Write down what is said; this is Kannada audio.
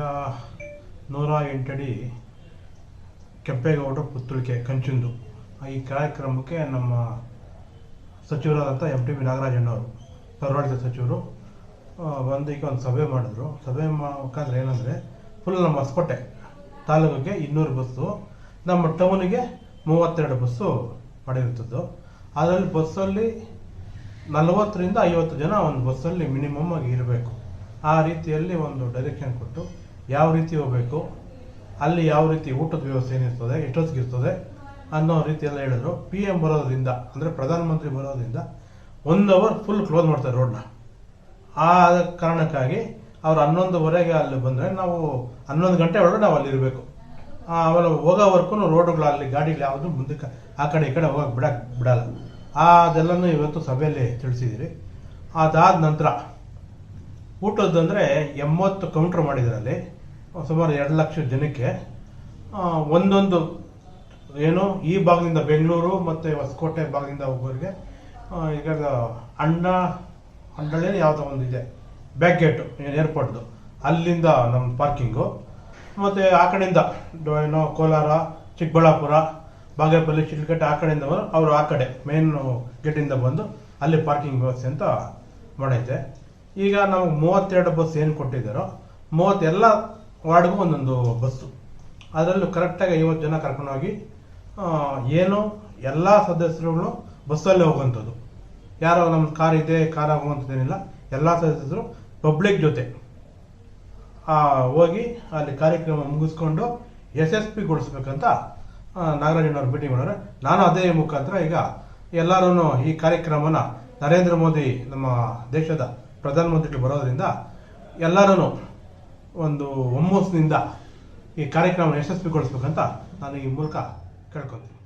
108 ಅಡಿ ಕೆಂಪೇಗೌಡರ ಪುತ್ಥಳಿಕೆ ಕಂಚಿಂದು ಈ ಕಾರ್ಯಕ್ರಮಕ್ಕೆ ನಮ್ಮ ಸಚಿವರಾದಂಥ MTB ನಾಗರಾಜಣ್ಣವರು ಪೌರಾಡಳಿತ ಸಚಿವರು ಬಂದು ಈಗ ಒಂದು ಸಭೆ ಮಾಡಿದ್ರು. ಸಭೆ ಮುಖಾಂತರ ಏನಂದರೆ ಫುಲ್ ನಮ್ಮ ಹೊಸಕೋಟೆ ತಾಲೂಕಿಗೆ 200 ಬಸ್ಸು, ನಮ್ಮ ಟೌನಿಗೆ 32 ಬಸ್ಸು ಮಾಡಿರ್ತದ್ದು. ಅದರಲ್ಲಿ ಬಸ್ಸಲ್ಲಿ 40 ರಿಂದ 50 ಜನ ಒಂದು ಬಸ್ಸಲ್ಲಿ ಮಿನಿಮಮ್ ಆಗಿ ಇರಬೇಕು. ಆ ರೀತಿಯಲ್ಲಿ ಒಂದು ಡೈರೆಕ್ಷನ್ ಕೊಟ್ಟು ಯಾವ ರೀತಿ ಹೋಗಬೇಕು, ಅಲ್ಲಿ ಯಾವ ರೀತಿ ಊಟದ ವ್ಯವಸ್ಥೆ ಏನಿರ್ತದೆ, ಎಷ್ಟೊತ್ತಿಗಿರ್ತದೆ ಅನ್ನೋ ರೀತಿಯೆಲ್ಲ ಹೇಳಿದ್ರು. PM ಬರೋದ್ರಿಂದ ಅಂದರೆ ಪ್ರಧಾನಮಂತ್ರಿ ಬರೋದ್ರಿಂದ 1 ಅವರ್ ಫುಲ್ ಕ್ಲೋಸ್ ಮಾಡ್ತಾರೆ ರೋಡ್ನ. ಆ ಕಾರಣಕ್ಕಾಗಿ ಅವ್ರು 11:15 ಅಲ್ಲಿ ಬಂದರೆ ನಾವು 11 ಗಂಟೆ ಒಳಗೆ ನಾವು ಅಲ್ಲಿರಬೇಕು. ಆಮೇಲೆ ಹೋಗೋವರೆಗೂ ರೋಡುಗಳು ಅಲ್ಲಿ ಗಾಡಿಗಳು ಯಾವುದು ಮುಂದಕ್ಕೆ ಆ ಕಡೆ ಈ ಕಡೆ ಹೋಗಕ್ಕೆ ಬಿಡಲ್ಲ. ಅದೆಲ್ಲನೂ ಇವತ್ತು ಸಭೆಯಲ್ಲಿ ತಿಳಿಸಿದ್ದೀರಿ. ಅದಾದ ನಂತರ ಊಟದಂದರೆ 80 ಕೌಂಟ್ರ್ ಮಾಡಿದ್ರಲ್ಲಿ ಸುಮಾರು 2 ಲಕ್ಷ ಜನಕ್ಕೆ ಒಂದೊಂದು ಏನು ಈ ಭಾಗದಿಂದ ಬೆಂಗಳೂರು ಮತ್ತು ಹೊಸಕೋಟೆ ಭಾಗದಿಂದ ಹೋಗೋರಿಗೆ ಈಗ ಅಂಡಳ್ಳಿ ಯಾವುದೋ ಒಂದು ಇದೆ ಬ್ಯಾಕ್ ಗೇಟು ಏರ್ಪೋರ್ಟ್ದು, ಅಲ್ಲಿಂದ ನಮ್ಮ ಪಾರ್ಕಿಂಗು, ಮತ್ತು ಆ ಕಡೆಯಿಂದ ಏನೋ ಕೋಲಾರ, ಚಿಕ್ಕಬಳ್ಳಾಪುರ, ಬಾಗೇಪಲ್ಲಿ, ಶಿಡ್ಲಘಟ್ಟ ಆ ಕಡೆಯಿಂದ ಅವರು ಆ ಕಡೆ ಮೇನ್ ಗೇಟಿಂದ ಬಂದು ಅಲ್ಲಿ ಪಾರ್ಕಿಂಗ್ ವ್ಯವಸ್ಥೆ ಅಂತ ಮಾಡೈತೆ. ಈಗ ನಮಗೆ 32 ಬಸ್ ಏನು ಕೊಟ್ಟಿದ್ದಾರೋ 30 ಎಲ್ಲ ವಾರ್ಡ್ಗೂ ಒಂದೊಂದು ಬಸ್ಸು, ಅದರಲ್ಲೂ ಕರೆಕ್ಟಾಗಿ 50 ಜನ ಕರ್ಕೊಂಡೋಗಿ ಏನು ಎಲ್ಲ ಸದಸ್ಯರುಗಳು ಬಸ್ಸಲ್ಲೇ ಹೋಗುವಂಥದ್ದು. ಯಾರೋ ನಮ್ಮ ಕಾರ್ ಇದೆ, ಕಾರ್ ಹೋಗುವಂಥದ್ದೇನಿಲ್ಲ, ಎಲ್ಲ ಸದಸ್ಯರು ಪಬ್ಲಿಕ್ ಜೊತೆ ಹೋಗಿ ಅಲ್ಲಿ ಕಾರ್ಯಕ್ರಮ ಮುಗಿಸ್ಕೊಂಡು ಯಶಸ್ವಿಗೊಳಿಸ್ಬೇಕಂತ ನಾಗರಾಜಣ್ಣವ್ರು ಮೀಟಿಂಗ್ ಮಾಡೋರೆ. ನಾನು ಅದೇ ಮುಖಾಂತರ ಈಗ ಎಲ್ಲರೂ ಈ ಕಾರ್ಯಕ್ರಮನ ನರೇಂದ್ರ ಮೋದಿ ನಮ್ಮ ದೇಶದ ಪ್ರಧಾನಮಂತ್ರಿಗಳು ಬರೋದ್ರಿಂದ ಎಲ್ಲರೂ ಒಂದು ಹುಮ್ಮಸ್ಸಿನಿಂದ ಈ ಕಾರ್ಯಕ್ರಮ ಯಶಸ್ವಿಗೊಳಿಸ್ಬೇಕಂತ ನಾನು ಈ ಮೂಲಕ ಕೇಳ್ಕೊತೀನಿ.